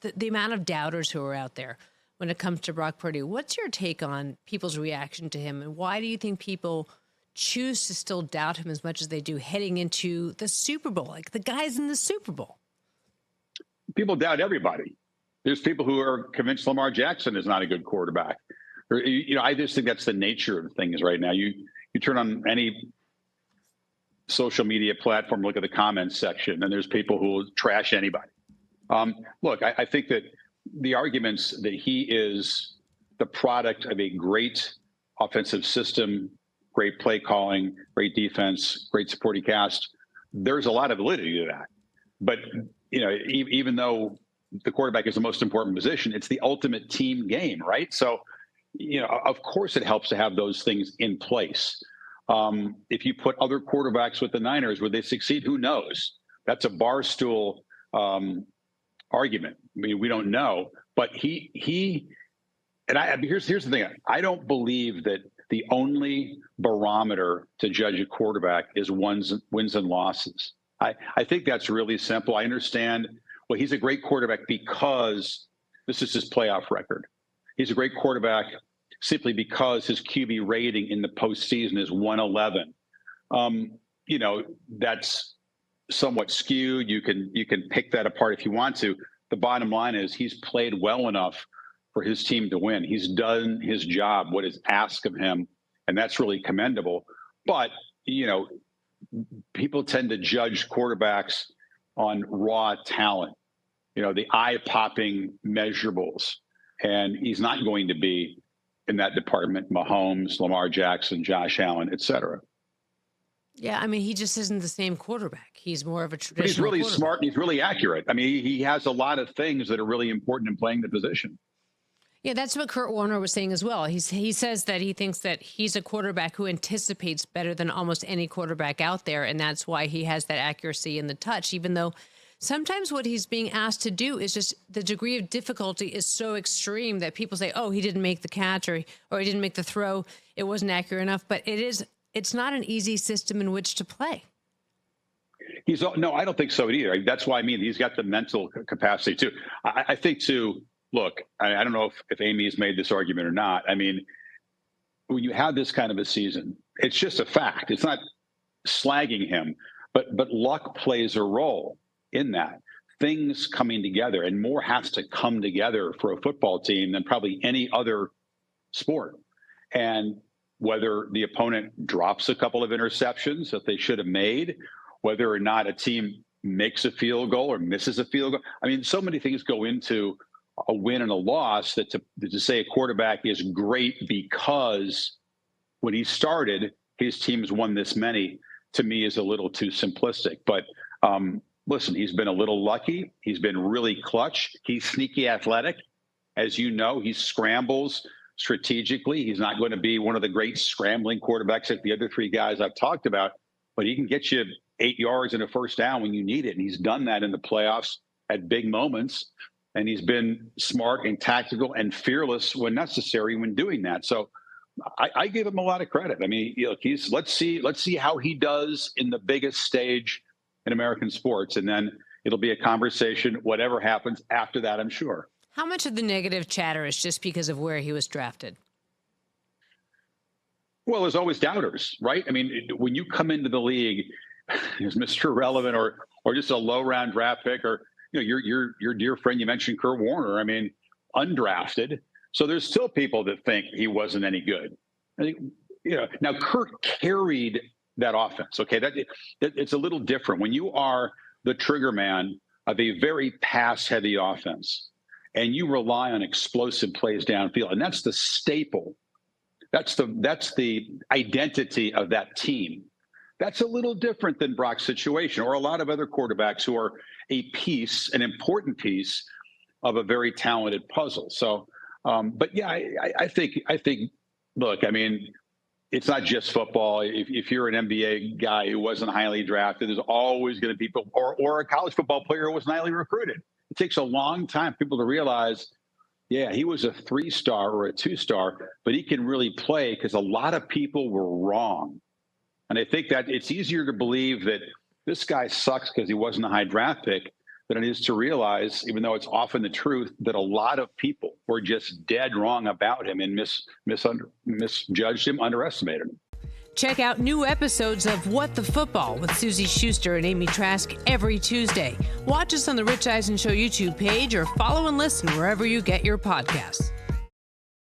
the amount of doubters who are out there when it comes to Brock Purdy. What's your take on people's reaction to him, and why do you think people choose to still doubt him as much as they do heading into the Super Bowl? Like the guy's in the Super Bowl. People doubt everybody. There's people who are convinced Lamar Jackson is not a good quarterback. I just think that's the nature of things right now. You turn on any social media platform, look at the comments section, and there's people who will trash anybody. Look, I think that the arguments that he is the product of a great offensive system, great play calling, great defense, great supporting cast, there's a lot of validity to that. But, even though the quarterback is the most important position, it's the ultimate team game, right? So, of course it helps to have those things in place. If you put other quarterbacks with the Niners, would they succeed? Who knows? That's a barstool argument. I mean, we don't know. But here's the thing. I don't believe that the only barometer to judge a quarterback is wins and losses. I think that's really simple. I understand. Well, he's a great quarterback because this is his playoff record. He's a great quarterback simply because his QB rating in the postseason is 111. That's somewhat skewed. You can pick that apart if you want to. The bottom line is he's played well enough for his team to win. He's done his job, what is asked of him, and that's really commendable. But, people tend to judge quarterbacks on raw talent, the eye-popping measurables. And he's not going to be in that department. Mahomes, Lamar Jackson, Josh Allen, et cetera. Yeah, I mean, he just isn't the same quarterback. He's more of a traditional But he's really smart and he's really accurate. I mean, he has a lot of things that are really important in playing the position. Yeah, that's what Kurt Warner was saying as well. He says that he thinks that he's a quarterback who anticipates better than almost any quarterback out there, and that's why he has that accuracy in the touch, even though sometimes what he's being asked to do is just the degree of difficulty is so extreme that people say, oh, he didn't make the catch or he didn't make the throw. It wasn't accurate enough. But it's not an easy system in which to play. No, I don't think so either. That's why I mean he's got the mental capacity too. I think too. Look, I don't know if Amy has made this argument or not. I mean, when you have this kind of a season, it's just a fact. It's not slagging him, but luck plays a role in that. Things coming together, and more has to come together for a football team than probably any other sport. And whether the opponent drops a couple of interceptions that they should have made, whether or not a team makes a field goal or misses a field goal. I mean, so many things go into a win and a loss that to say a quarterback is great because when he started, his teams won this many, to me is a little too simplistic. But listen, he's been a little lucky. He's been really clutch. He's sneaky athletic. As you know, he scrambles strategically. He's not going to be one of the great scrambling quarterbacks like the other three guys I've talked about, but he can get you 8 yards and a first down when you need it. And he's done that in the playoffs at big moments. And he's been smart and tactical and fearless when necessary when doing that. So I give him a lot of credit. I mean, let's see how he does in the biggest stage in American sports. And then it'll be a conversation, whatever happens after that, I'm sure. How much of the negative chatter is just because of where he was drafted? Well, there's always doubters, right? I mean, when you come into the league as Mr. Irrelevant or just a low round draft pick or, your dear friend, you mentioned Kurt Warner, I mean, undrafted. So there's still people that think he wasn't any good. I think, now Kurt carried that offense. Okay. It's a little different when you are the trigger man of a very pass heavy offense and you rely on explosive plays downfield. And that's the staple. That's the identity of that team. That's a little different than Brock's situation or a lot of other quarterbacks who are an important piece of a very talented puzzle. So, but yeah, I think, look, I mean, it's not just football. If you're an NBA guy who wasn't highly drafted, there's always going to be people, or a college football player who wasn't highly recruited. It takes a long time for people to realize, yeah, he was a 3-star or a 2-star, but he can really play because a lot of people were wrong. And I think that it's easier to believe that this guy sucks because he wasn't a high draft pick than it is to realize, even though it's often the truth, that a lot of people were just dead wrong about him and misjudged him, underestimated him. Check out new episodes of What the Football with Suzy Shuster and Amy Trask every Tuesday. Watch us on the Rich Eisen Show YouTube page or follow and listen wherever you get your podcasts.